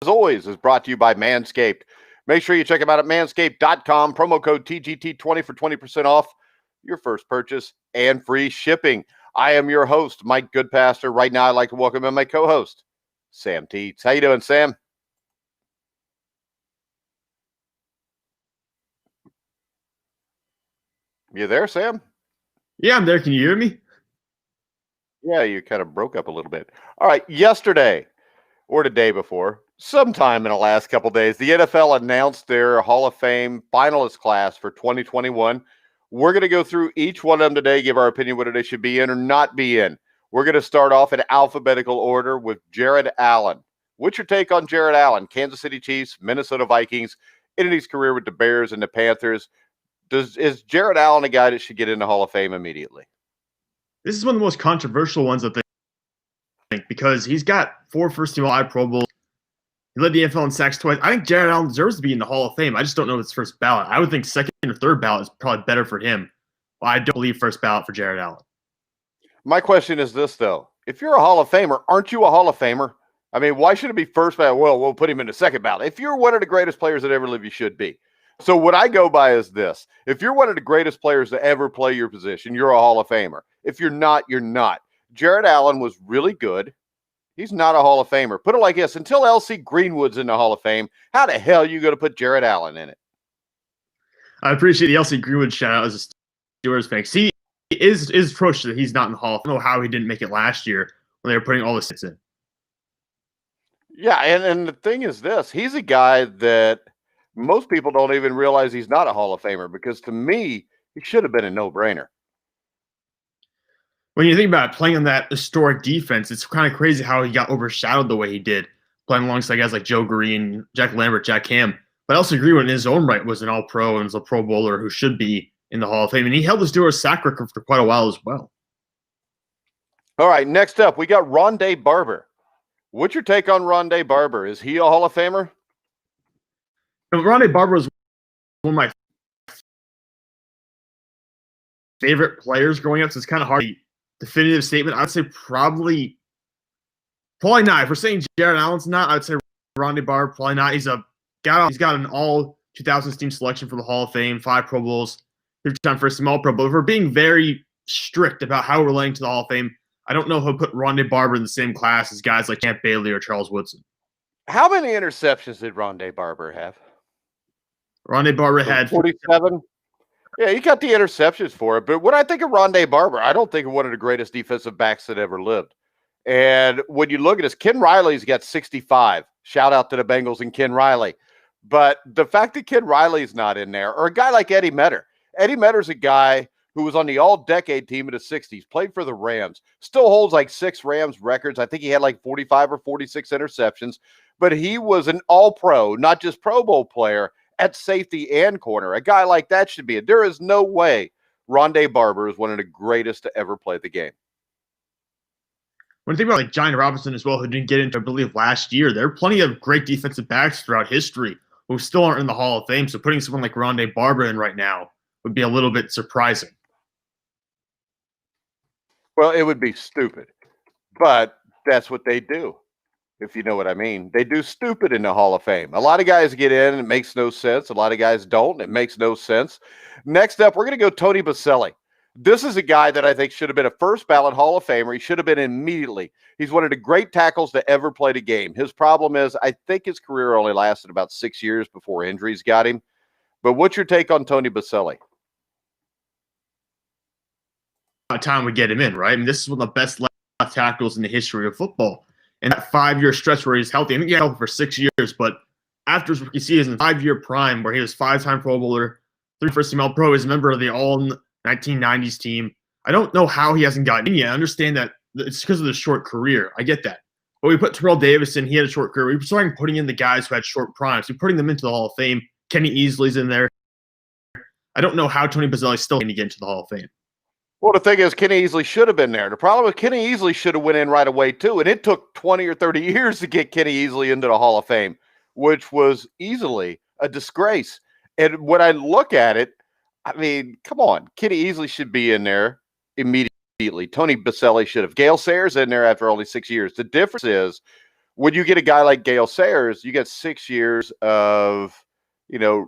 as always, is brought to you by Manscaped. Make sure you check them out at manscaped.com. Promo code TGT20 for 20% off your first purchase and free shipping. I am your host, Mike Goodpastor. Right now, I'd like to welcome in my co-host, Sam Teets. How you doing, Sam? You there, Sam? Yeah, I'm there. Can you hear me? Yeah, you kind of broke up a little bit. All right, yesterday or the day before, sometime in the last couple of days, the NFL announced their Hall of Fame finalist class for 2021. We're going to go through each one of them today, give our opinion whether they should be in or not be in. We're going to start off in alphabetical order with Jared Allen. What's your take on Jared Allen? Kansas City Chiefs, Minnesota Vikings, ended his career with the Bears and the Panthers. Is Jared Allen a guy that should get in the Hall of Fame immediately? This is one of the most controversial ones, I think, because he's got 4 first-team All Pro Bowls. He led the NFL in sacks twice. I think Jared Allen deserves to be in the Hall of Fame. I just don't know if it's first ballot. I would think second or third ballot is probably better for him. Well, I don't believe first ballot for Jared Allen. My question is this, though. If you're a Hall of Famer, aren't you a Hall of Famer? I mean, why should it be first ballot? Well, we'll put him in the second ballot. If you're one of the greatest players that ever lived, you should be. So what I go by is this. If you're one of the greatest players to ever play your position, you're a Hall of Famer. If you're not, you're not. Jared Allen was really good. He's not a Hall of Famer. Put it like this. Until L.C. Greenwood's in the Hall of Fame, how the hell are you going to put Jared Allen in it? I appreciate the L.C. Greenwood shout-out as a Steelers fan. He is atrocious that he's not in the Hall of Fame. I don't know how he didn't make it last year when they were putting all the sits in. Yeah, and the thing is this. He's a guy that most people don't even realize he's not a Hall of Famer because, to me, he should have been a no-brainer. When you think about it, playing on that historic defense, it's kind of crazy how he got overshadowed the way he did, playing alongside guys like Joe Green, Jack Lambert, Jack Ham. But L.C. Greenwood in his own right was an All-Pro and was a Pro Bowler who should be in the Hall of Fame. And he held the Steelers sack record for quite a while as well. All right, next up, we got Ronde Barber. What's your take on Ronde Barber? Is he a Hall of Famer? Ronde Barber was one of my favorite players growing up, so it's kind of hard to definitive statement. I'd say probably not. If we're saying Jared Allen's not, I'd say Ronde Barber probably not. He's got an all 2000s team selection for the Hall of Fame, 5 Pro Bowls, 50-time first team All Pro. But if we're being very strict about how we're relating to the Hall of Fame, I don't know if I'll put Ronde Barber in the same class as guys like Champ Bailey or Charles Woodson. How many interceptions did Ronde Barber have? Ronde Barber had 47. Yeah, he got the interceptions for it. But when I think of Ronde Barber, I don't think of one of the greatest defensive backs that ever lived. And when you look at this, Ken Riley's got 65. Shout out to the Bengals and Ken Riley. But the fact that Ken Riley's not in there, or a guy like Eddie Metter. Eddie Metter's a guy who was on the all-decade team in the 60s, played for the Rams, still holds like 6 Rams records. I think he had like 45 or 46 interceptions. But he was an all-pro, not just Pro Bowl player, at safety and corner. A guy like that should be it. There is no way Ronde Barber is one of the greatest to ever play the game. When you think about like Giant Robinson as well, who didn't get into, I believe, last year, there are plenty of great defensive backs throughout history who still aren't in the Hall of Fame. So putting someone like Ronde Barber in right now would be a little bit surprising. Well, it would be stupid, but that's what they do. If you know what I mean. They do stupid in the Hall of Fame. A lot of guys get in and it makes no sense. A lot of guys don't and it makes no sense. Next up, we're going to go Tony Boselli. This is a guy that I think should have been a first ballot Hall of Famer. He should have been immediately. He's one of the great tackles to ever play the game. His problem is I think his career only lasted about 6 years before injuries got him. But what's your take on Tony Boselli? Time we get him in, right? I mean, this is one of the best left tackles in the history of football. And that 5-year stretch where he's healthy, I think he had healthy for 6 years, but after his rookie season, 5-year prime where he was 5-time Pro Bowler, 3 first-team All-Pro, he's a member of the all-1990s team. I don't know how he hasn't gotten in yet. I understand that it's because of the short career. I get that. But we put Terrell Davis in. He had a short career. We're starting putting in the guys who had short primes. We're putting them into the Hall of Fame. Kenny Easley's in there. I don't know how Tony Boselli's still going to get into the Hall of Fame. Well, the thing is, Kenny Easley should have been there. The problem with Kenny Easley should have went in right away, too. And it took 20 or 30 years to get Kenny Easley into the Hall of Fame, which was easily a disgrace. And when I look at it, I mean, come on. Kenny Easley should be in there immediately. Tony Boselli should have. Gale Sayers in there after only 6 years. The difference is When you get a guy like Gale Sayers, you get 6 years of,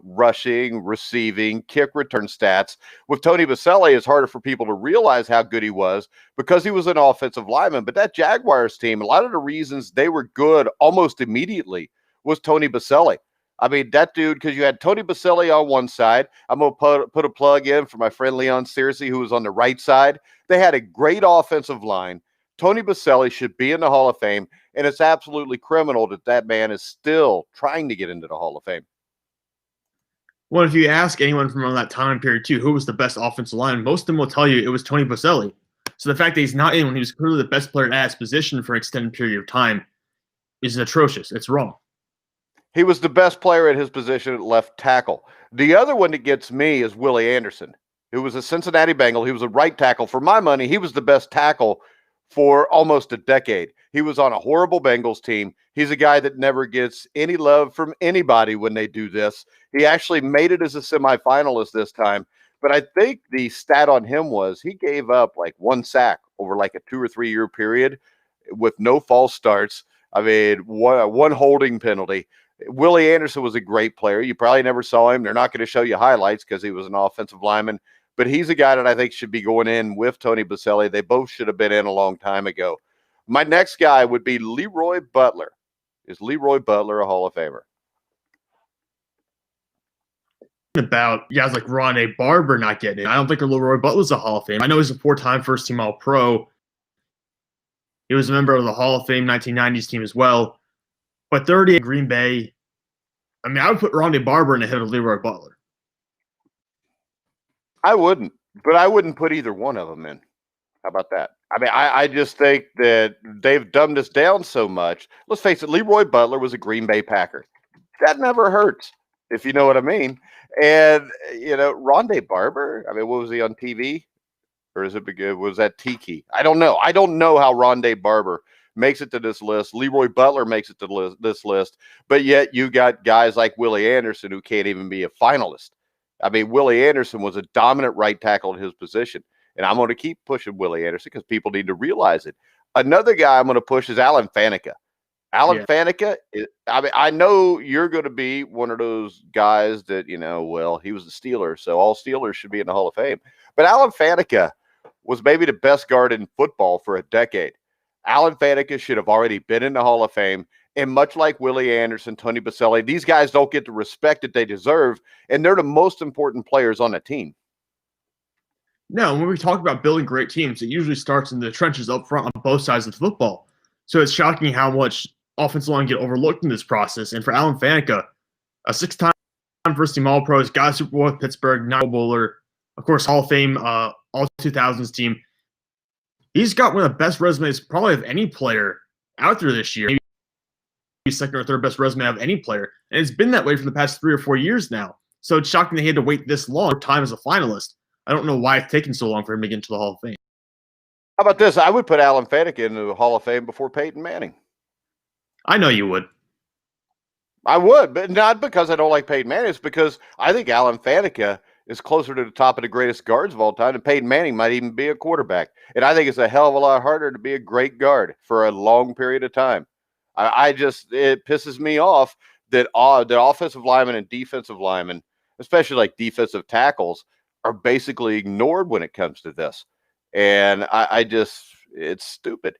rushing, receiving, kick return stats. With Tony Boselli, it's harder for people to realize how good he was because he was an offensive lineman. But that Jaguars team, a lot of the reasons they were good almost immediately was Tony Boselli. I mean, that dude, because you had Tony Boselli on one side. I'm going to put a plug in for my friend Leon Searcy, who was on the right side. They had a great offensive line. Tony Boselli should be in the Hall of Fame, and it's absolutely criminal that man is still trying to get into the Hall of Fame. Well, if you ask anyone from around that time period, too, who was the best offensive line, most of them will tell you it was Tony Boselli. So the fact that he's not in when he was clearly the best player at his position for an extended period of time is atrocious. It's wrong. He was the best player at his position at left tackle. The other one that gets me is Willie Anderson, who was a Cincinnati Bengal. He was a right tackle. For my money, he was the best tackle for almost a decade. He was on a horrible Bengals team. He's a guy that never gets any love from anybody when they do this. He actually made it as a semifinalist this time. But I think the stat on him was he gave up like 1 sack over like a 2 or 3 year period with no false starts. I mean, one holding penalty. Willie Anderson was a great player. You probably never saw him. They're not going to show you highlights because he was an offensive lineman. But he's a guy that I think should be going in with Tony Boselli. They both should have been in a long time ago. My next guy would be Leroy Butler. Is Leroy Butler a Hall of Famer? About guys like Ronde Barber not getting it. I don't think Leroy Butler's a Hall of Fame. I know he's a 4-time first-team All-Pro. He was a member of the Hall of Fame 1990s team as well. But 30 at Green Bay, I mean, I would put Ronde Barber in ahead of Leroy Butler. I wouldn't, but I wouldn't put either one of them in. How about that? I mean, I just think that they've dumbed us down so much. Let's face it, Leroy Butler was a Green Bay Packer. That never hurts, if you know what I mean. And, Ronde Barber, I mean, what was he on TV? Or was that Tiki? I don't know. I don't know how Ronde Barber makes it to this list. Leroy Butler makes it to this list. But yet you got guys like Willie Anderson who can't even be a finalist. I mean, Willie Anderson was a dominant right tackle in his position. And I'm going to keep pushing Willie Anderson because people need to realize it. Another guy I'm going to push is Alan Faneca. Alan Faneca, I know you're going to be one of those guys that, well, he was a Steeler, so all Steelers should be in the Hall of Fame. But Alan Faneca was maybe the best guard in football for a decade. Alan Faneca should have already been in the Hall of Fame. And much like Willie Anderson, Tony Boselli, these guys don't get the respect that they deserve, and they're the most important players on the team. No, when we talk about building great teams, it usually starts in the trenches up front on both sides of the football. So it's shocking how much offensive line get overlooked in this process. And for Alan Faneca, a 6-time first-team All-Pro, got a Super Bowl with Pittsburgh, not a bowler, of course, Hall of Fame, All-2000s team. He's got one of the best resumes probably of any player out there this year. Maybe second or third best resume of any player. And it's been that way for the past 3 or 4 years now. So it's shocking that he had to wait this long time as a finalist. I don't know why it's taken so long for him to get into the Hall of Fame. How about this? I would put Alan Faneca into the Hall of Fame before Peyton Manning. I know you would. I would, but not because I don't like Peyton Manning. It's because I think Alan Faneca is closer to the top of the greatest guards of all time, and Peyton Manning might even be a quarterback. And I think it's a hell of a lot harder to be a great guard for a long period of time. It pisses me off that the offensive linemen and defensive linemen, especially like defensive tackles, are basically ignored when it comes to this. And it's stupid.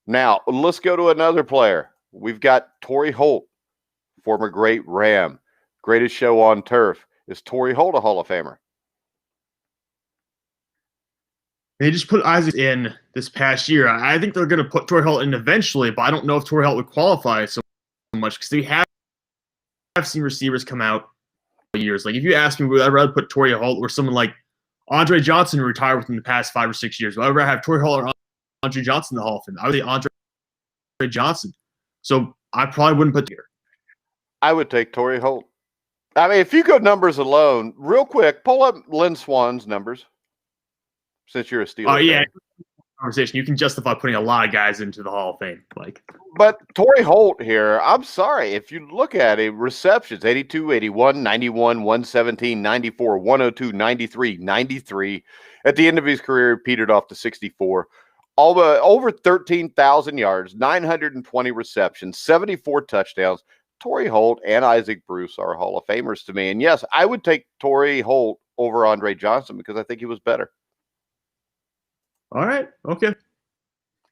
Now, let's go to another player. We've got Torry Holt, former great Ram. Greatest show on turf. Is Torry Holt a Hall of Famer? They just put Isaac in this past year. I think they're going to put Torry Holt in eventually, but I don't know if Torry Holt would qualify so much because they have seen receivers come out for years. Like, if you ask me, would I rather put Torry Holt or someone like Andre Johnson who retired within the past 5 or 6 years? Would I rather have Torry Holt or Andre Johnson in the Hall of Fame? I would say Andre Johnson. So I probably wouldn't put here. I would take Torry Holt. I mean, if you go numbers alone, real quick, pull up Lynn Swann's numbers. Since you're a Steelers. Oh yeah, conversation. You can justify putting a lot of guys into the Hall of Fame, But Torry Holt here, I'm sorry, if you look at it, receptions 82, 81, 91, 117, 94, 102, 93, 93. At the end of his career, he petered off to 64. over 13,000 yards, 920 receptions, 74 touchdowns. Torry Holt and Isaac Bruce are Hall of Famers to me. And yes, I would take Torry Holt over Andre Johnson because I think he was better. All right. Okay.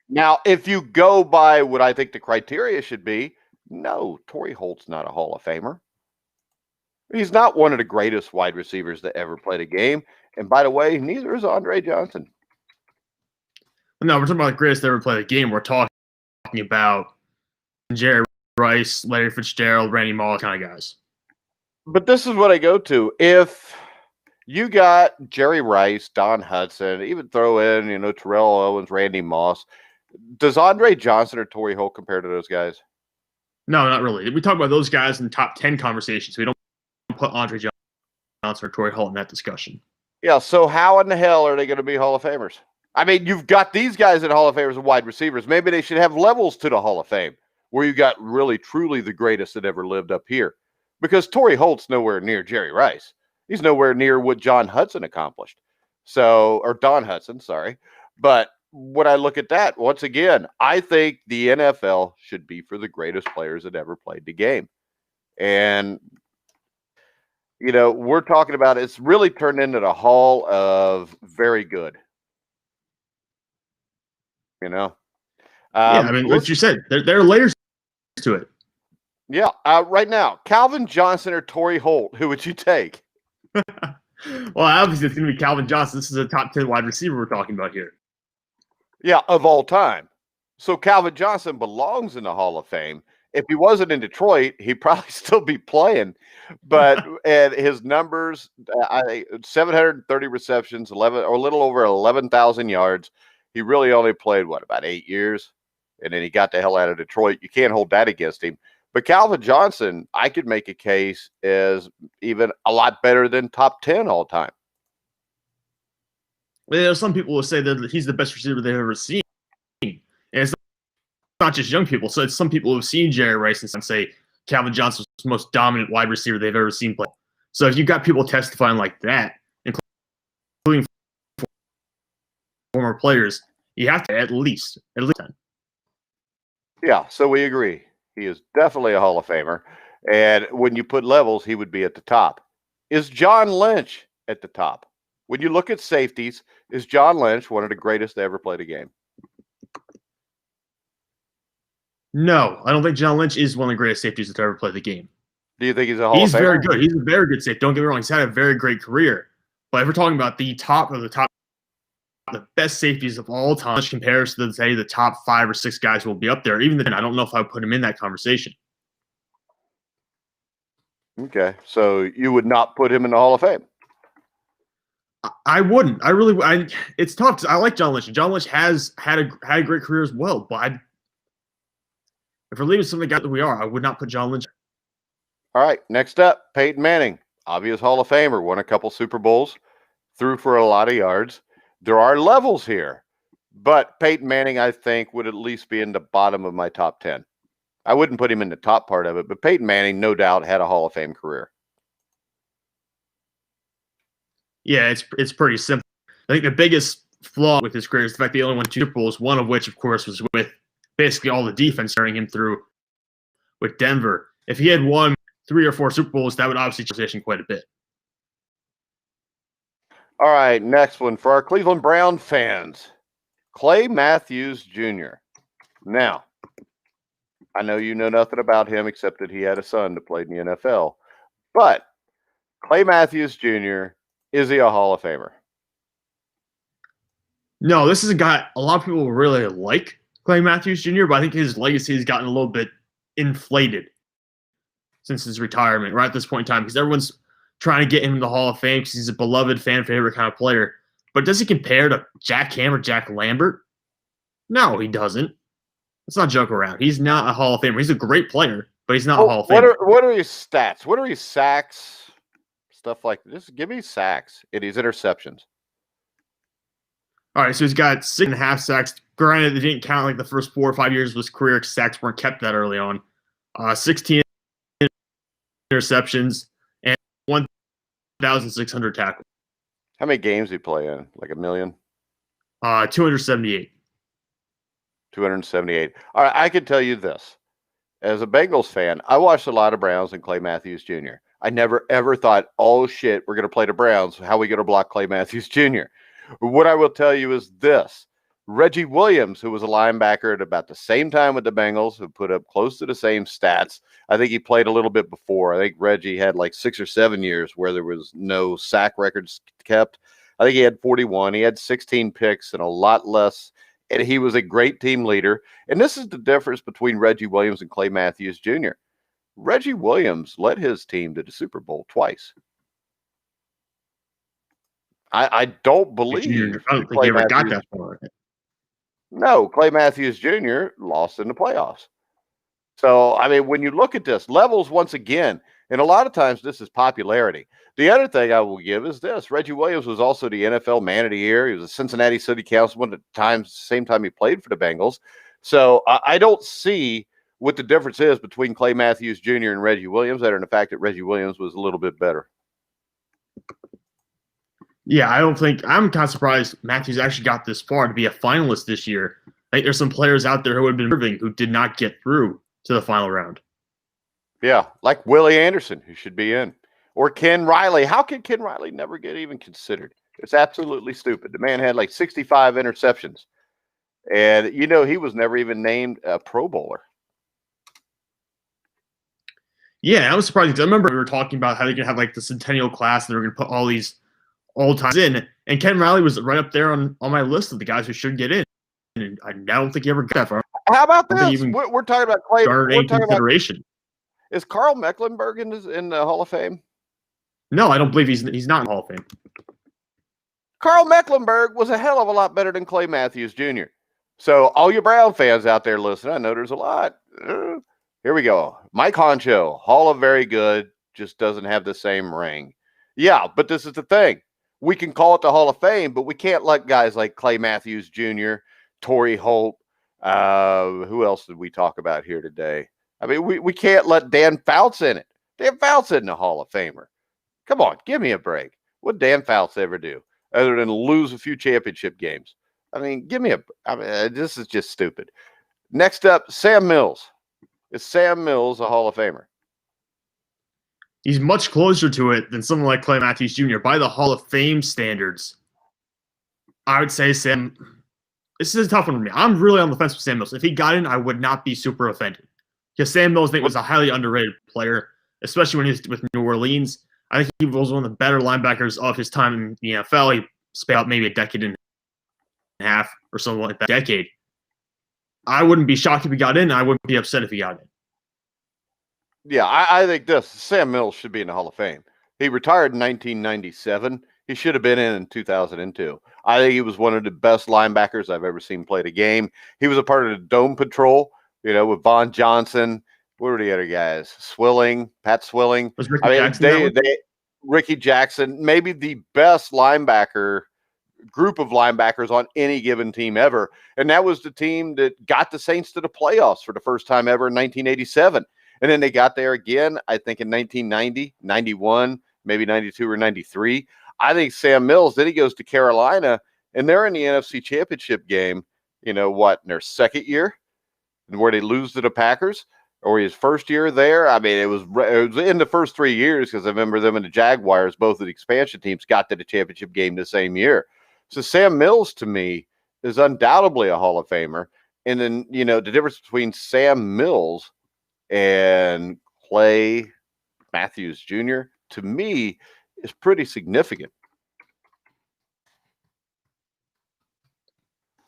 Now, if you go by what I think the criteria should be, no, Torry Holt's not a Hall of Famer. He's not one of the greatest wide receivers that ever played a game. And by the way, neither is Andre Johnson. No, we're talking about the greatest to ever play the game. We're talking about Jerry Rice, Larry Fitzgerald, Randy Moss kind of guys. But this is what I go to. If you got Jerry Rice, Don Hudson, even throw in, Terrell Owens, Randy Moss, does Andre Johnson or Torry Holt compare to those guys? No, not really. We talk about those guys in top 10 conversations. We don't put Andre Johnson or Torry Holt in that discussion. Yeah, so how in the hell are they going to be Hall of Famers? I mean, you've got these guys in Hall of Famers and wide receivers. Maybe they should have levels to the Hall of Fame where you got really, truly the greatest that ever lived up here. Because Torry Holt's nowhere near Jerry Rice. He's nowhere near what John Hudson accomplished. Or Don Hudson, sorry. But when I look at that, once again, I think the NFL should be for the greatest players that ever played the game. And, we're talking about it's really turned into the Hall of very good. Yeah, I mean, what you said, there are layers to it. Yeah, right now, Calvin Johnson or Torry Holt, who would you take? Well, obviously, it's going to be Calvin Johnson. This is a top 10 wide receiver we're talking about here. Yeah, of all time. So Calvin Johnson belongs in the Hall of Fame. If he wasn't in Detroit, he'd probably still be playing. But and his numbers, 730 receptions, 11 or a little over 11,000 yards. He really only played, about 8 years? And then he got the hell out of Detroit. You can't hold that against him. But Calvin Johnson, I could make a case as even a lot better than top 10 all time. Well, some people will say that he's the best receiver they've ever seen. And it's not just young people. So it's some people who have seen Jerry Rice and say Calvin Johnson was the most dominant wide receiver they've ever seen play. So if you've got people testifying like that, including former players, you have to at least 10. Yeah, so we agree. He is definitely a Hall of Famer. And when you put levels, he would be at the top. Is John Lynch at the top? When you look at safeties, is John Lynch one of the greatest to ever play the game? No, I don't think John Lynch is one of the greatest safeties to ever play the game. Do you think he's a Hall of Famer? He's very good. He's a very good safety. Don't get me wrong. He's had a very great career. But if we're talking about the top of the top, the best safeties of all time, which compares to, say, the top 5 or 6 guys who will be up there, even then, I don't know if I would put him in that conversation. Okay, so you would not put him in the Hall of Fame? I wouldn't. It's tough. I like John Lynch. John Lynch has had a great career as well. But if we're leaving some of the guys that we are, I would not put John Lynch. All right, next up, Peyton Manning, obvious Hall of Famer, won a couple Super Bowls, threw for a lot of yards. There are levels here, but Peyton Manning, I think, would at least be in the bottom of my top 10. I wouldn't put him in the top part of it, but Peyton Manning, no doubt, had a Hall of Fame career. Yeah, it's pretty simple. I think the biggest flaw with his career is the fact that he only won 2 Super Bowls, one of which, of course, was with basically all the defense carrying him through with Denver. If he had won 3 or 4 Super Bowls, that would obviously transition quite a bit. All right, next one for our Cleveland Brown fans, Clay Matthews Jr. Now, I know you know nothing about him except that he had a son that played in the NFL, but Clay Matthews Jr., is he a Hall of Famer? No, this is a guy a lot of people really like, Clay Matthews Jr., but I think his legacy has gotten a little bit inflated since his retirement, right at this point in time, because everyone's trying to get him in the Hall of Fame because he's a beloved fan favorite kind of player. But does he compare to Jack Ham or Jack Lambert? No, he doesn't. Let's not joke around. He's not a Hall of Famer. He's a great player, but he's not a Hall of Famer. What are his stats? What are his sacks? Stuff like this. Give me sacks and his interceptions. All right, so he's got 6.5 sacks. Granted, they didn't count like the first 4 or 5 years of his career because sacks weren't kept that early on. 16 interceptions and 1,600 tackles. How many games did he play in? Like a million? 278. 278. All right, I can tell you this. As a Bengals fan, I watched a lot of Browns and Clay Matthews Jr. I never, ever thought, oh, shit, we're going to play the Browns. How are we going to block Clay Matthews Jr.? What I will tell you is this. Reggie Williams, who was a linebacker at about the same time with the Bengals, who put up close to the same stats. I think he played a little bit before. I think Reggie had like 6 or 7 years where there was no sack records kept. I think he had 41. He had 16 picks and a lot less. And he was a great team leader. And this is the difference between Reggie Williams and Clay Matthews Jr. Reggie Williams led his team to the Super Bowl twice. I don't believe I don't think he ever got that far. No, Clay Matthews Jr. lost in the playoffs. So, I mean, when you look at this, levels once again, and a lot of times this is popularity. The other thing I will give is this. Reggie Williams was also the NFL Man of the Year. He was a Cincinnati City Councilman at the same time he played for the Bengals. So I don't see what the difference is between Clay Matthews Jr. and Reggie Williams, other than the fact that Reggie Williams was a little bit better. Yeah, I'm kind of surprised Matthews actually got this far to be a finalist this year. I think there's some players out there who would have been moving who did not get through to the final round. Yeah, like Willie Anderson, who should be in. Or Ken Riley. How could Ken Riley never get even considered? It's absolutely stupid. The man had like 65 interceptions. And, you know, he was never even named a Pro Bowler. Yeah, I was surprised because I remember we were talking about how they're going to have like the centennial class and they were going to put all these old times in. And Ken Riley was right up there on my list of the guys who should get in. And I don't think he ever got that far. How about this? We're talking about Clay. We're talking consideration. Is Carl Mecklenburg in the Hall of Fame? No, I don't believe he's not in the Hall of Fame. Carl Mecklenburg was a hell of a lot better than Clay Matthews Jr. So all you Brown fans out there listening, I know there's a lot. Here we go. Mike Honcho, Hall of Very Good, just doesn't have the same ring. Yeah, but this is the thing. We can call it the Hall of Fame, but we can't let guys like Clay Matthews Jr., Torry Holt, who else did we talk about here today? I mean, we can't let Dan Fouts in it. Dan Fouts isn't a Hall of Famer. Come on, give me a break. What did Dan Fouts ever do other than lose a few championship games? I mean, this is just stupid. Next up, Sam Mills. Is Sam Mills a Hall of Famer? He's much closer to it than someone like Clay Matthews Jr. By the Hall of Fame standards, I would say Sam. This is a tough one for me. I'm really on the fence with Sam Mills. If he got in, I would not be super offended. Because Sam Mills, I think, was a highly underrated player, especially when he was with New Orleans. I think he was one of the better linebackers of his time in the NFL. He spent out maybe a decade and a half or something like that. Decade. I wouldn't be shocked if he got in. I wouldn't be upset if he got in. Yeah, I think Sam Mills should be in the Hall of Fame. He retired in 1997. He should have been in 2002. I think he was one of the best linebackers I've ever seen play the game. He was a part of the Dome Patrol, with Von Johnson. What were the other guys? Pat Swilling. Was Ricky Jackson Ricky Jackson, maybe the best group of linebackers on any given team ever. And that was the team that got the Saints to the playoffs for the first time ever in 1987. And then they got there again, I think, in 1990, 91, maybe 92 or 93. I think Sam Mills, then he goes to Carolina, and they're in the NFC Championship game, in their second year, where they lose to the Packers, or his first year there. I mean, it was in the first 3 years, because I remember them and the Jaguars, both of the expansion teams, got to the championship game the same year. So Sam Mills, to me, is undoubtedly a Hall of Famer. And then, the difference between Sam Mills and Clay Matthews Jr., to me, is pretty significant.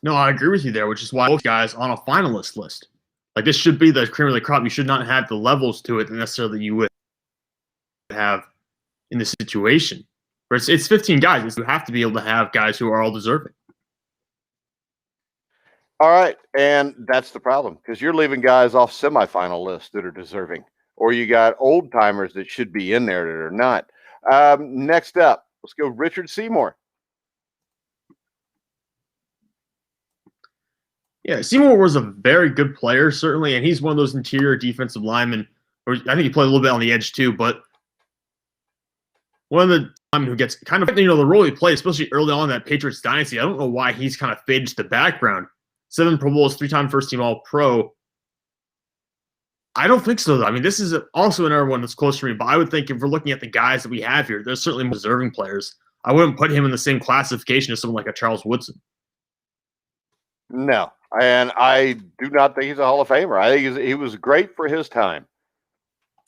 No, I agree with you there, which is why both guys on a finalist list. Like, this should be the cream of the crop. You should not have the levels to it necessarily you would have in this situation. Where it's 15 guys. You have to be able to have guys who are all deserving. All right, and that's the problem, because you're leaving guys off semifinal lists that are deserving, or you got old timers that should be in there that are not. Next up, let's go Richard Seymour. Yeah, Seymour was a very good player, certainly, and he's one of those interior defensive linemen. Or I think he played a little bit on the edge too, but one of the linemen who gets kind of, the role he played, especially early on in that Patriots dynasty. I don't know why he's kind of faded to the background. 7 Pro Bowls, 3-time first-team All-Pro. I don't think so, though. I mean, this is also another one that's close to me, but I would think if we're looking at the guys that we have here, there's certainly more deserving players. I wouldn't put him in the same classification as someone like a Charles Woodson. No, and I do not think he's a Hall of Famer. I think he was great for his time.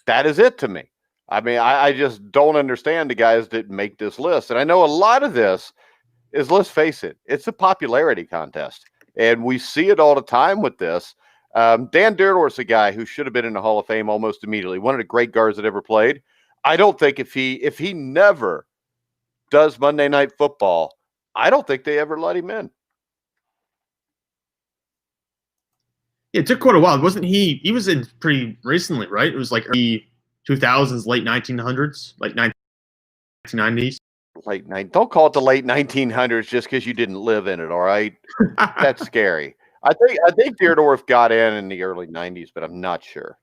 That is it to me. I mean, I just don't understand the guys that make this list. And I know a lot of this is, let's face it, it's a popularity contest. And we see it all the time with this. Dan Dierdorf's a guy who should have been in the Hall of Fame almost immediately. One of the great guards that ever played. I don't think if he never does Monday Night Football, I don't think they ever let him in. It took quite a while. Wasn't he? He was in pretty recently, right? It was like early 2000s, late 1900s, like 1990s. Don't call it the late 1900s just because you didn't live in it. All right, that's scary. I think Dierdorf got in the early 90s, but I'm not sure.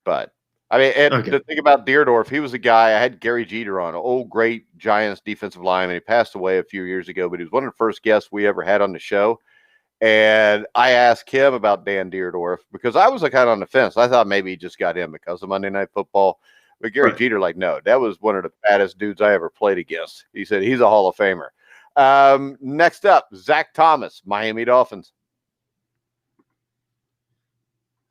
But I mean, the thing about Dierdorf, he was a guy. I had Gary Jeter on, an old great Giants defensive lineman. He passed away a few years ago, but he was one of the first guests we ever had on the show. And I asked him about Dan Dierdorf because I was kind of on the fence. I thought maybe he just got in because of Monday Night Football. But Gary Jeter, no, that was one of the baddest dudes I ever played against. He said he's a Hall of Famer. Next up, Zach Thomas, Miami Dolphins.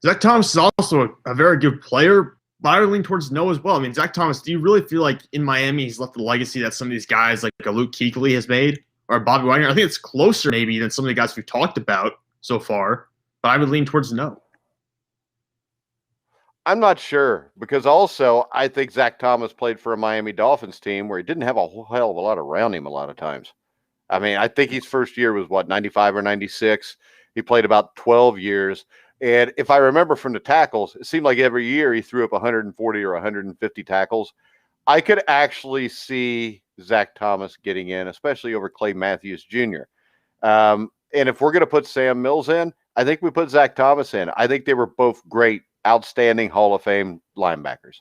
Zach Thomas is also a very good player, but I would lean towards no as well. I mean, Zach Thomas, do you really feel like in Miami he's left a legacy that some of these guys like a Luke Kuechly has made? Or Bobby Wagner? I think it's closer maybe than some of the guys we've talked about so far, but I would lean towards no. I'm not sure because also I think Zach Thomas played for a Miami Dolphins team where he didn't have a whole hell of a lot around him a lot of times. I mean, I think his first year was 95 or 96. He played about 12 years. And if I remember from the tackles, it seemed like every year he threw up 140 or 150 tackles. I could actually see Zach Thomas getting in, especially over Clay Matthews Jr. And if we're going to put Sam Mills in, I think we put Zach Thomas in. I think they were both great, outstanding Hall of Fame linebackers.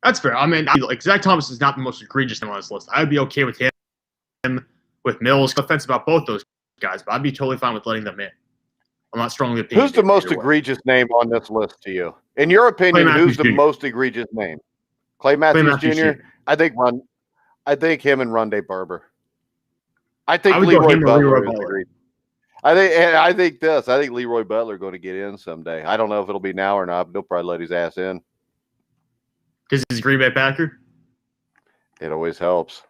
That's fair. I mean, like Zach Thomas is not the most egregious name on this list. I would be okay with him, with Mills. No offense about both those guys, but I'd be totally fine with letting them in. I'm not strongly opinion. Who's the most egregious name on this list to you? In your opinion, who's the most egregious name? Clay Matthews Jr.? I think him and Ronde Barber. I think Leroy Butler. I think Leroy Butler going to get in someday. I don't know if it'll be now or not, but they'll probably let his ass in. Because he's a Green Bay Packer? It always helps.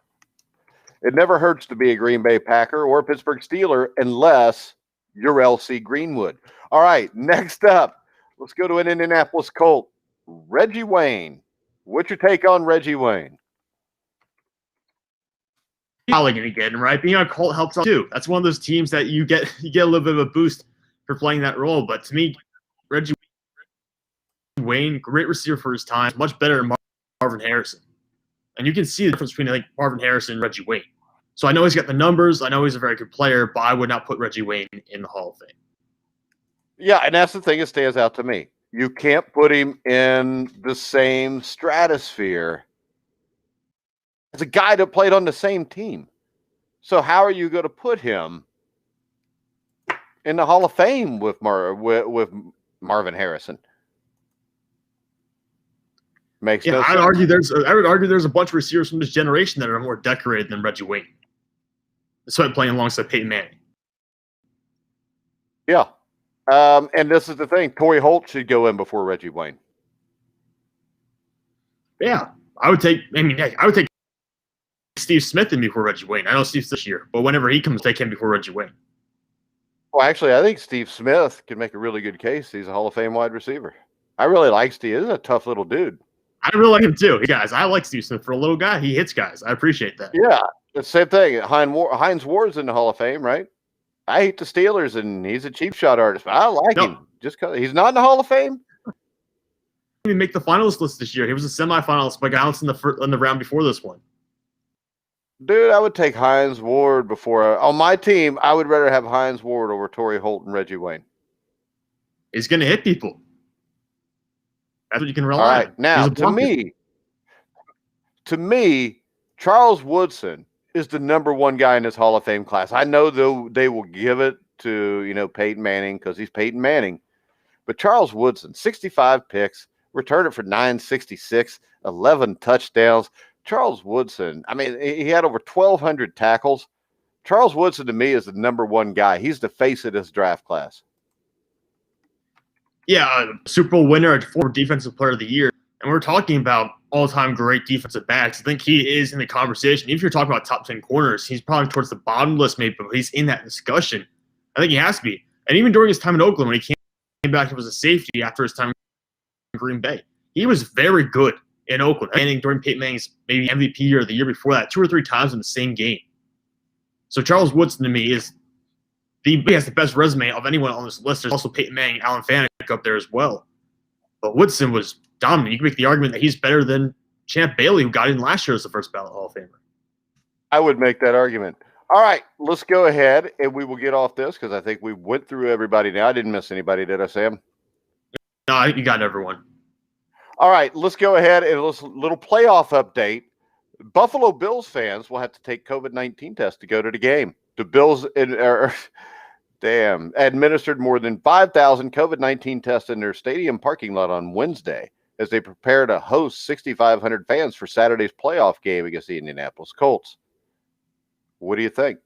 It never hurts to be a Green Bay Packer or a Pittsburgh Steeler unless you're LC Greenwood. All right, next up, let's go to an Indianapolis Colt. Reggie Wayne. What's your take on Reggie Wayne? Colleague again, right? Being on Colt helps out too. That's one of those teams that you get a little bit of a boost for playing that role. But to me, Reggie Wayne, great receiver for his time, much better than Marvin Harrison. And you can see the difference between Marvin Harrison and Reggie Wayne. So I know he's got the numbers. I know he's a very good player, but I would not put Reggie Wayne in the Hall of Fame. Yeah, and that's the thing that stands out to me. You can't put him in the same stratosphere as a guy that played on the same team. So how are you going to put him in the Hall of Fame with Marvin Harrison? Makes no sense. I would argue there's a bunch of receivers from this generation that are more decorated than Reggie Wayne. Despite playing alongside Peyton Manning. Yeah. And this is the thing. Torry Holt should go in before Reggie Wayne. Yeah. I would take Steve Smith in before Reggie Wayne. I know Steve's this year, but whenever he comes, take him before Reggie Wayne. Well, actually, I think Steve Smith can make a really good case. He's a Hall of Fame wide receiver. I really like Steve. He's a tough little dude. I really like him too. Guys, I like Steve Smith for a little guy. He hits guys. I appreciate that. Yeah. The same thing. Hines Ward's in the Hall of Fame, right? I hate the Steelers, and he's a cheap shot artist, but I like him just because he's not in the Hall of Fame. He didn't make the finalist list this year. He was a semifinalist, but got in the round before this one. Dude, I would take Hines Ward before on my team. I would rather have Hines Ward over Torry Holt and Reggie Wayne. He's going to hit people. That's what you can rely on. All right, now to me, Charles Woodson is the number one guy in this Hall of Fame class. I know they will give it to, Peyton Manning because he's Peyton Manning. But Charles Woodson, 65 picks, returned it for 966, 11 touchdowns. Charles Woodson, I mean, he had over 1,200 tackles. Charles Woodson, to me, is the number one guy. He's the face of this draft class. Yeah, Super Bowl winner, former Defensive Player of the Year. And we're talking about all-time great defensive backs. I think he is in the conversation. Even if you're talking about top 10 corners, he's probably towards the bottom list maybe, but he's in that discussion. I think he has to be. And even during his time in Oakland, when he came back, he was a safety after his time in Green Bay. He was very good in Oakland. And during Peyton Manning's maybe MVP year or the year before that, 2 or 3 times in the same game. So Charles Woodson, to me, he has the best resume of anyone on this list. There's also Peyton Manning, Alan Faneca up there as well. But Woodson was dominant. You can make the argument that he's better than Champ Bailey, who got in last year as the first ballot Hall of Famer. I would make that argument. All right, let's go ahead and we will get off this because I think we went through everybody now. I didn't miss anybody, did I, Sam? No, I think you got everyone. All right, let's go ahead and little playoff update. Buffalo Bills fans will have to take COVID-19 tests to go to the game. The Bills administered more than 5,000 COVID-19 tests in their stadium parking lot on Wednesday as they prepare to host 6,500 fans for Saturday's playoff game against the Indianapolis Colts. What do you think?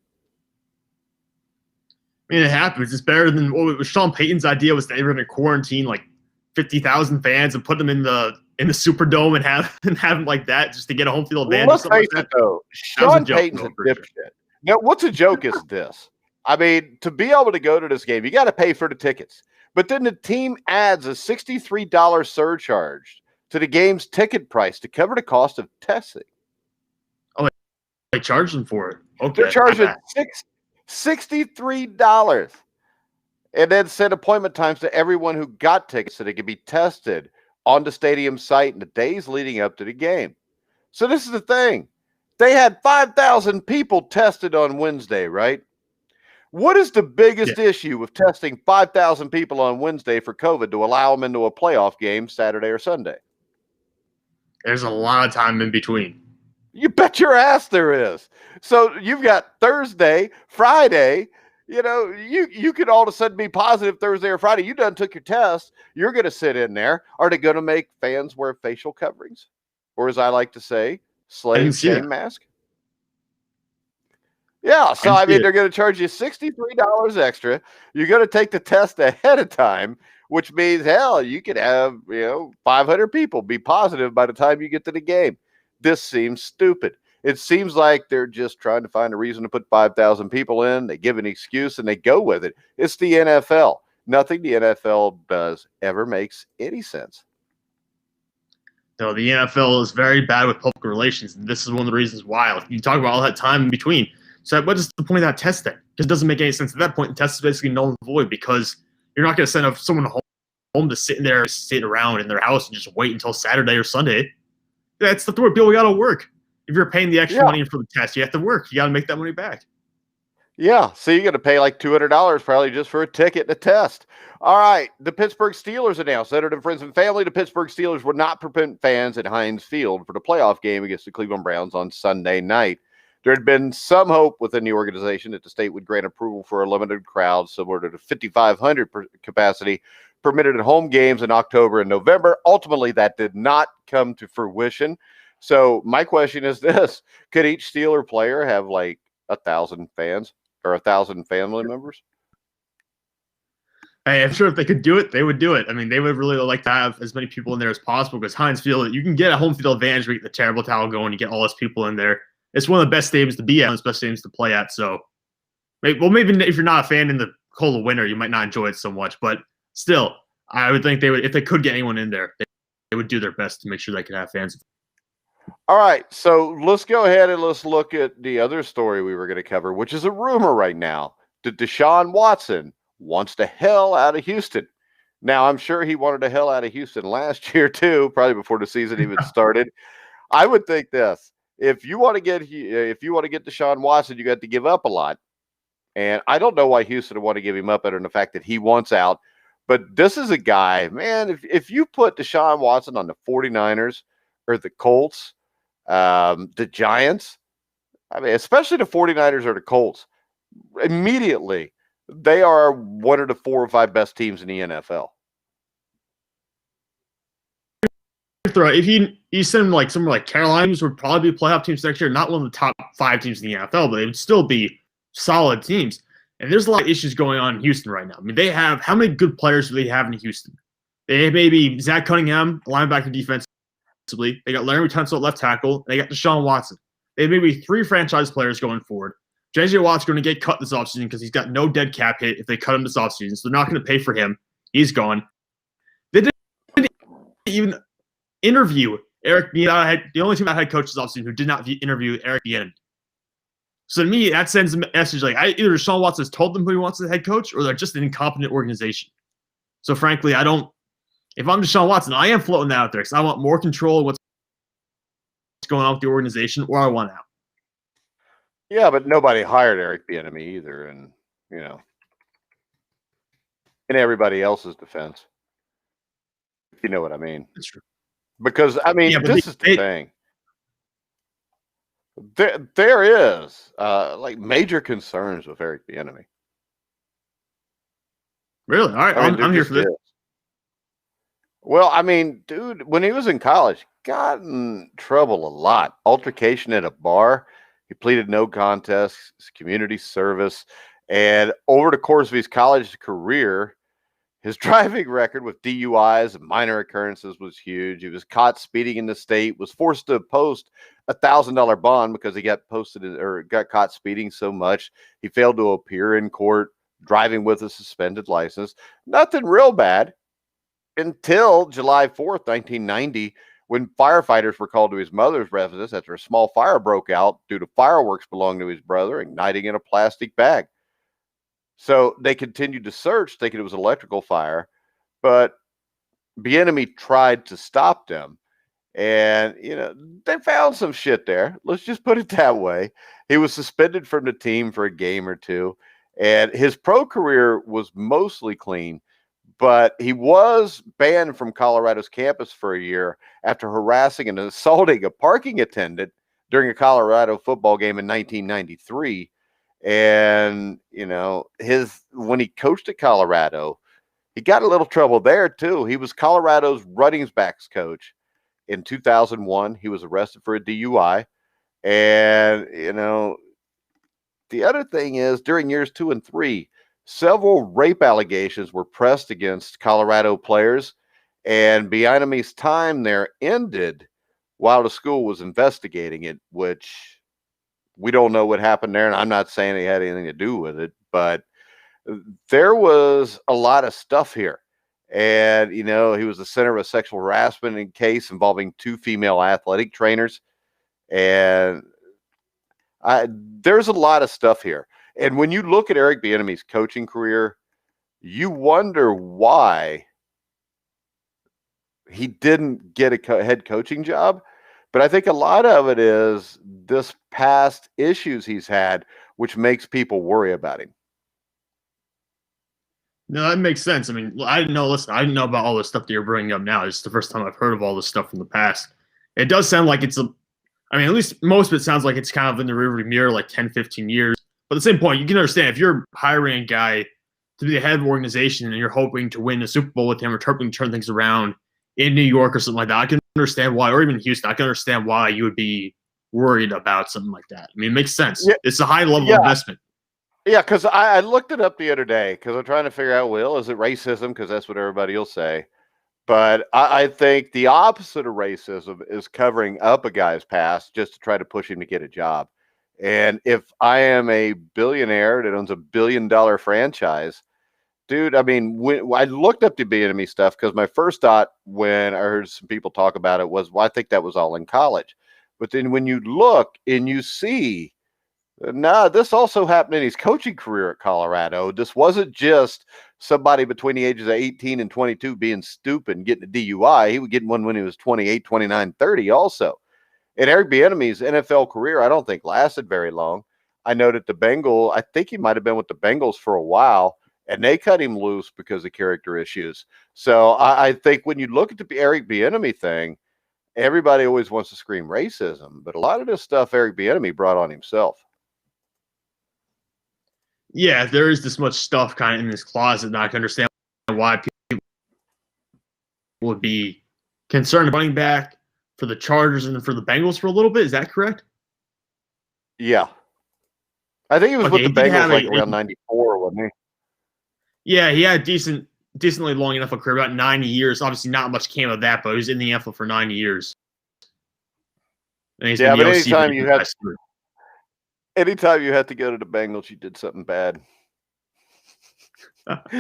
I mean, it happens. It's better than what was Sean Payton's idea was they were going to quarantine like 50,000 fans and put them in the Superdome and have them like that just to get a home field advantage. Let's face it, though. Sean Payton's a dipshit. Now, what's a joke is this? I mean, to be able to go to this game, you got to pay for the tickets. But then the team adds a $63 surcharge to the game's ticket price to cover the cost of testing. Oh, they charge them for it. Okay. They're charging $63 and then set appointment times to everyone who got tickets so they could be tested on the stadium site in the days leading up to the game. So this is the thing. They had 5,000 people tested on Wednesday, right? What is the biggest issue with testing 5,000 people on Wednesday for COVID to allow them into a playoff game Saturday or Sunday? There's a lot of time in between. You bet your ass there is. So you've got Thursday, Friday. You could all of a sudden be positive Thursday or Friday. You done took your test. You're going to sit in there. Are they going to make fans wear facial coverings? Or as I like to say, slave shame mask? Yeah, so I mean, they're going to charge you $63 extra. You're going to take the test ahead of time, which means, hell, you could have, 500 people be positive by the time you get to the game. This seems stupid. It seems like they're just trying to find a reason to put 5,000 people in. They give an excuse and they go with it. It's the NFL. Nothing the NFL does ever makes any sense. No, the NFL is very bad with public relations, and this is one of the reasons why. Like, you talk about all that time in between. So what is the point of that test then? Because it doesn't make any sense at that point. The test is basically null and void because you're not going to send someone home to sit around in their house and just wait until Saturday or Sunday. That's the way people got to work. If you're paying the extra money for the test, you have to work. You got to make that money back. Yeah, so you're going to pay like $200 probably just for a ticket and a test. All right, the Pittsburgh Steelers announced, Leonard and friends and family, the Pittsburgh Steelers would not prevent fans at Heinz Field for the playoff game against the Cleveland Browns on Sunday night. There had been some hope within the organization that the state would grant approval for a limited crowd similar to the 5,500 capacity permitted at home games in October and November. Ultimately, that did not come to fruition. So my question is this: could each Steeler player have like 1,000 fans or 1,000 family members? Hey, I'm sure if they could do it, they would do it. I mean, they would really like to have as many people in there as possible because Heinz Field, you can get a home field advantage where you get the terrible towel going, you get all those people in there. It's one of the best stadiums to be at, one of the best stadiums to play at. So, maybe if you're not a fan in the cold of winter, you might not enjoy it so much. But still, I would think they would, if they could get anyone in there, they would do their best to make sure they could have fans. All right, so let's go ahead and let's look at the other story we were going to cover, which is a rumor right now that Deshaun Watson wants the hell out of Houston. Now, I'm sure he wanted the hell out of Houston last year too, probably before the season even started. I would think this: if you want to get Deshaun Watson, you got to give up a lot. And I don't know why Houston would want to give him up other than the fact that he wants out. But this is a guy, man, if you put Deshaun Watson on the 49ers or the Colts, the Giants, I mean, especially the 49ers or the Colts, immediately they are one of the 4 or 5 best teams in the NFL. If you send them like somewhere like Carolina, would probably be playoff teams next year. Not one of the top 5 teams in the NFL, but they would still be solid teams. And there's a lot of issues going on in Houston right now. I mean, they have how many good players do they have in Houston? They have maybe Zach Cunningham, linebacker defensively. They got Larry Tunsil at left tackle. They got Deshaun Watson. They have maybe 3 franchise players going forward. J.J. Watt's going to get cut this offseason because he's got no dead cap hit if they cut him this offseason. So they're not going to pay for him. He's gone. They didn't even interview Eric Bieniemy. The only team that had coaches offseason who did not interview Eric Bieniemy. So to me, that sends a message like either Deshaun Watson has told them who he wants as head coach, or they're just an incompetent organization. So frankly, I don't. If I'm Deshaun Watson, I am floating that out there because I want more control of what's going on with the organization, or I want out. Yeah, but nobody hired Eric Bieniemy either, and in everybody else's defense, if you know what I mean. That's true. Because I mean, this is the thing. There is like major concerns with Eric Bieniemy. Really? All right, I'm here for this. Well, I mean, dude, when he was in college, got in trouble a lot. Altercation at a bar. He pleaded no contest, community service, and over the course of his college career, his driving record with DUIs and minor occurrences was huge. He was caught speeding in the state, was forced to post $1,000 bond because he got caught speeding so much. He failed to appear in court, driving with a suspended license. Nothing real bad until July 4th, 1990, when firefighters were called to his mother's residence after a small fire broke out due to fireworks belonging to his brother, igniting in a plastic bag. So they continued to search, thinking it was an electrical fire, but Bieniemy tried to stop them. And, they found some shit there. Let's just put it that way. He was suspended from the team for a game or two, and his pro career was mostly clean, but he was banned from Colorado's campus for a year after harassing and assaulting a parking attendant during a Colorado football game in 1993. And, when he coached at Colorado, he got a little trouble there too. He was Colorado's running backs coach. In 2001, he was arrested for a DUI. And, the other thing is during years 2 and 3, several rape allegations were pressed against Colorado players, and Bieniemy's time there ended while the school was investigating it, which we don't know what happened there, and I'm not saying he had anything to do with it, but there was a lot of stuff here. And, he was the center of a sexual harassment case involving 2 female athletic trainers. And there's a lot of stuff here. And when you look at Eric Bieniemy's coaching career, you wonder why he didn't get a head coaching job. But I think a lot of it is this past issues he's had, which makes people worry about him. No, that makes sense. I mean, I didn't know about all this stuff that you're bringing up now. It's the first time I've heard of all this stuff from the past. It does sound like at least most of it sounds like it's kind of in the rearview mirror, like 10, 15 years. But at the same point, you can understand if you're hiring a guy to be the head of an organization and you're hoping to win a Super Bowl with him or hoping to turn things around in New York or something like that, I can understand why, or even Houston, I can understand why you would be worried about something like that. I mean, it makes sense. Yeah. It's a high level investment. Yeah, because I looked it up the other day because I'm trying to figure out, is it racism? Because that's what everybody will say. But I think the opposite of racism is covering up a guy's past just to try to push him to get a job. And if I am a billionaire that owns $1 billion franchise, dude, I mean, when I looked up the Bieniemy stuff because my first thought when I heard some people talk about it was, I think that was all in college. But then when you look and you see, this also happened in his coaching career at Colorado. This wasn't just somebody between the ages of 18 and 22 being stupid and getting a DUI. He would get one when he was 28, 29, 30 also. And Eric Bieniemy's NFL career, I don't think lasted very long. I know that I think he might have been with the Bengals for a while, and they cut him loose because of character issues. So I think when you look at the Eric Bieniemy thing, everybody always wants to scream racism, but a lot of this stuff Eric Bieniemy brought on himself. Yeah, there is this much stuff kind of in this closet, and I can understand why people would be concerned about running back for the Chargers and for the Bengals for a little bit. Is that correct? Yeah. I think he was with the Bengals like around 94, wasn't he? Yeah, he had decently long enough a career, about 90 years. Obviously, not much came of that, but he was in the NFL for 90 years. Yeah, but anytime you had to go to the Bengals, you did something bad.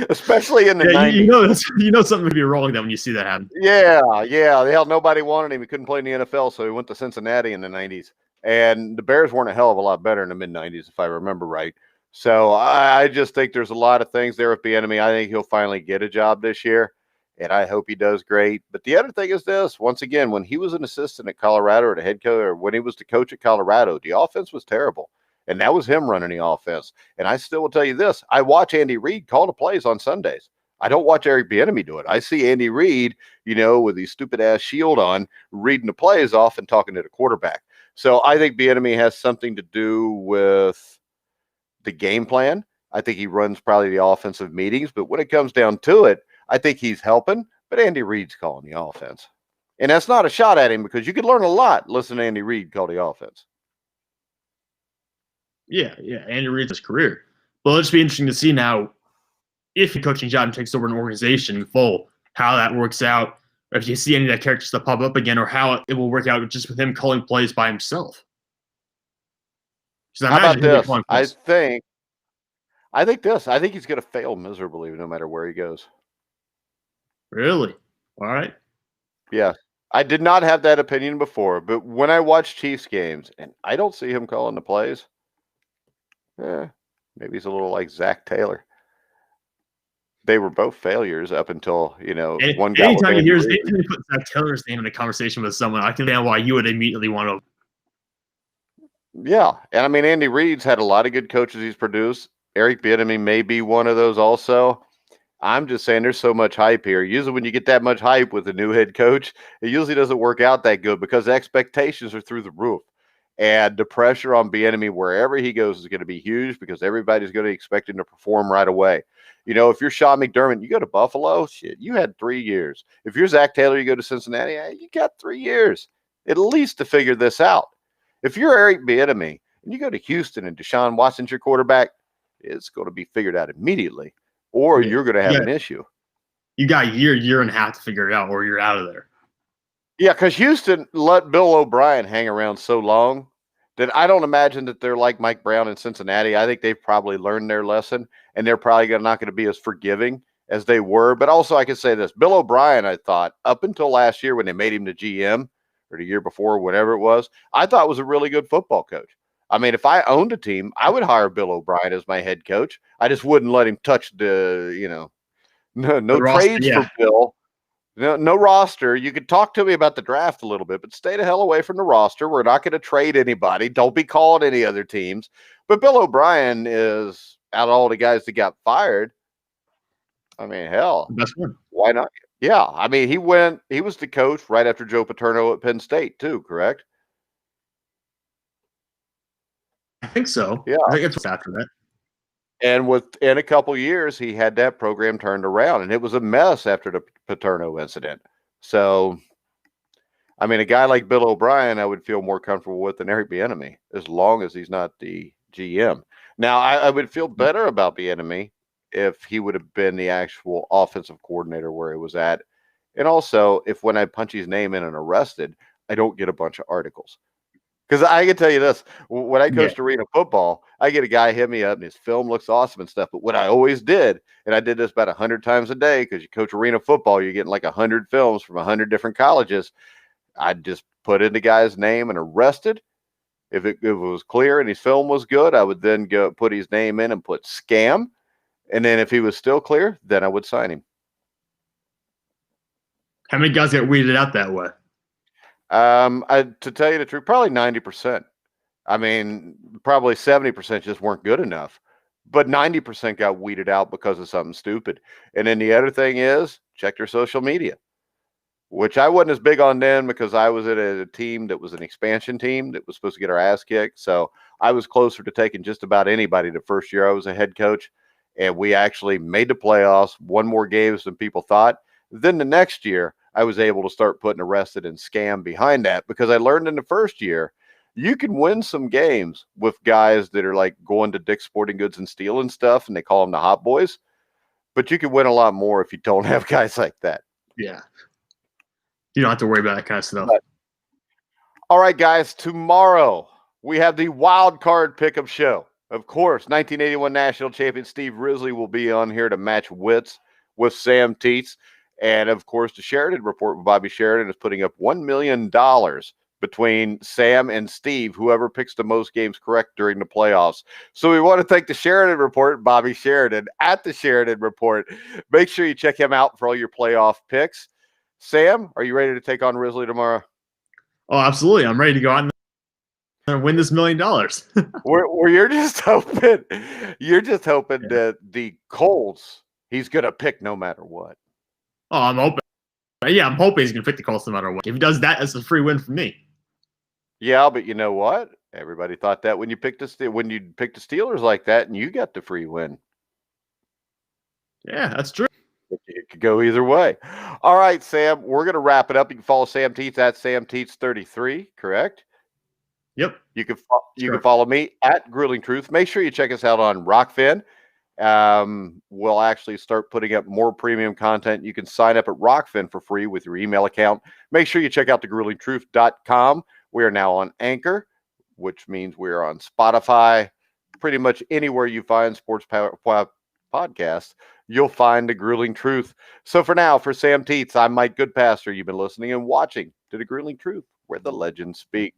Especially in the 90s. You know something would be wrong then when you see that happen. Yeah. Hell, nobody wanted him. He couldn't play in the NFL, so he went to Cincinnati in the 90s. And the Bears weren't a hell of a lot better in the mid-90s, if I remember right. So I just think there's a lot of things there with Bieniemy. I think he'll finally get a job this year, and I hope he does great. But the other thing is this. Once again, when he was an assistant at Colorado or the head coach, or when he was the coach at Colorado, the offense was terrible. And that was him running the offense. And I still will tell you this. I watch Andy Reid call the plays on Sundays. I don't watch Eric Bieniemy do it. I see Andy Reid, with his stupid-ass shield on, reading the plays off and talking to the quarterback. So I think Bieniemy has something to do with the game plan. I think he runs probably the offensive meetings. But when it comes down to it, I think he's helping. But Andy Reid's calling the offense. And that's not a shot at him because you could learn a lot listening to Andy Reid call the offense. Yeah, Andy Reid's his career. But it'll just be interesting to see now if the coaching job takes over an organization in full, how that works out, or if you see any of that characters that pop up again, or how it will work out just with him calling plays by himself. How about this? I think he's going to fail miserably no matter where he goes. Really? All right. Yeah. I did not have that opinion before, but when I watch Chiefs games and I don't see him calling the plays, maybe he's a little like Zach Taylor. They were both failures up until, one guy. Anytime you put Zach Taylor's name in a conversation with someone, I can understand why you would immediately want to. Yeah. And I mean, Andy Reid's had a lot of good coaches he's produced. Eric Bieniemy may be one of those also. I'm just saying there's so much hype here. Usually when you get that much hype with a new head coach, it usually doesn't work out that good because expectations are through the roof. And the pressure on Bieniemy wherever he goes is going to be huge because everybody's going to expect him to perform right away. If you're Sean McDermott, you go to Buffalo, shit, you had 3 years. If you're Zach Taylor, you go to Cincinnati, you got 3 years at least to figure this out. If you're Eric Bieniemy and you go to Houston and Deshaun Watson's your quarterback, it's going to be figured out immediately, or you're going to have an issue. You got a year and a half to figure it out, or you're out of there. Yeah, because Houston let Bill O'Brien hang around so long that I don't imagine that they're like Mike Brown in Cincinnati. I think they've probably learned their lesson, and they're probably not going to be as forgiving as they were. But also I can say this. Bill O'Brien, I thought, up until last year when they made him the GM, or the year before, whatever it was, I thought was a really good football coach. I mean, if I owned a team, I would hire Bill O'Brien as my head coach. I just wouldn't let him touch the, no trades for Bill. No roster. You could talk to me about the draft a little bit, but stay the hell away from the roster. We're not going to trade anybody. Don't be calling any other teams. But Bill O'Brien is, out of all the guys that got fired, I mean, hell, best one. Why not? Yeah. I mean, he was the coach right after Joe Paterno at Penn State too, correct? I think so. Yeah. I think it's after that. And within a couple years, he had that program turned around, and it was a mess after the Paterno incident. So, I mean, a guy like Bill O'Brien, I would feel more comfortable with than Eric Bieniemy, as long as he's not the GM. Now, I would feel better about Bieniemy if he would have been the actual offensive coordinator where he was at. And also, if when I punch his name in and arrested, I don't get a bunch of articles. Because I can tell you this, when I coached arena football, I get a guy hit me up and his film looks awesome and stuff. But what I always did, and I did this about 100 times a day, because you coach arena football, you're getting like 100 films from 100 different colleges. I'd just put in the guy's name and arrested. If it was clear and his film was good, I would then go put his name in and put scam. And then if he was still clear, then I would sign him. How many guys get weeded out that way? To tell you the truth, probably 90%. I mean, probably 70% just weren't good enough, but 90% got weeded out because of something stupid. And then the other thing is check their social media. which I wasn't as big on then because I was at a team that was an expansion team that was supposed to get our ass kicked. So I was closer to taking just about anybody the first year I was a head coach. And we actually made the playoffs, won more games than people thought. Then the next year, I was able to start putting arrested and scam behind that because I learned in the first year, you can win some games with guys that are like going to Dick's Sporting Goods and stealing stuff, and they call them the hot boys. But you can win a lot more if you don't have guys like that. Yeah. You don't have to worry about that kind of stuff. But, all right, guys, tomorrow we have the wild card pickup show. Of course, 1981 national champion Steve Risley will be on here to match wits with Sam Teets. And, of course, the Sheridan Report with Bobby Sheridan is putting up $1 million between Sam and Steve, whoever picks the most games correct during the playoffs. So we want to thank the Sheridan Report, Bobby Sheridan, at the Sheridan Report. Make sure you check him out for all your playoff picks. Sam, are you ready to take on Risley tomorrow? Oh, absolutely. I'm ready to go out and win this $1 million. Where you're just hoping that the Colts, he's going to pick no matter what. Oh, I'm hoping. Yeah, I'm hoping he's going to pick the Colts no matter what. If he does that, that's a free win for me. Yeah, but you know what? Everybody thought that when you picked the Steelers like that, and you got the free win. Yeah, that's true. It could go either way. All right, Sam, we're going to wrap it up. You can follow Sam Teets at Sam Teets 33, correct? Yep. You can follow me at Grueling Truth. Make sure you check us out on Rockfin. We'll actually start putting up more premium content. You can sign up at Rockfin for free with your email account. Make sure you check out thegruelingtruth.com. We are now on Anchor, which means we're on Spotify. Pretty much anywhere you find sports podcasts, you'll find The Grueling Truth. So for now, for Sam Teets, I'm Mike Goodpastor. You've been listening and watching to The Grueling Truth, where the legends speak.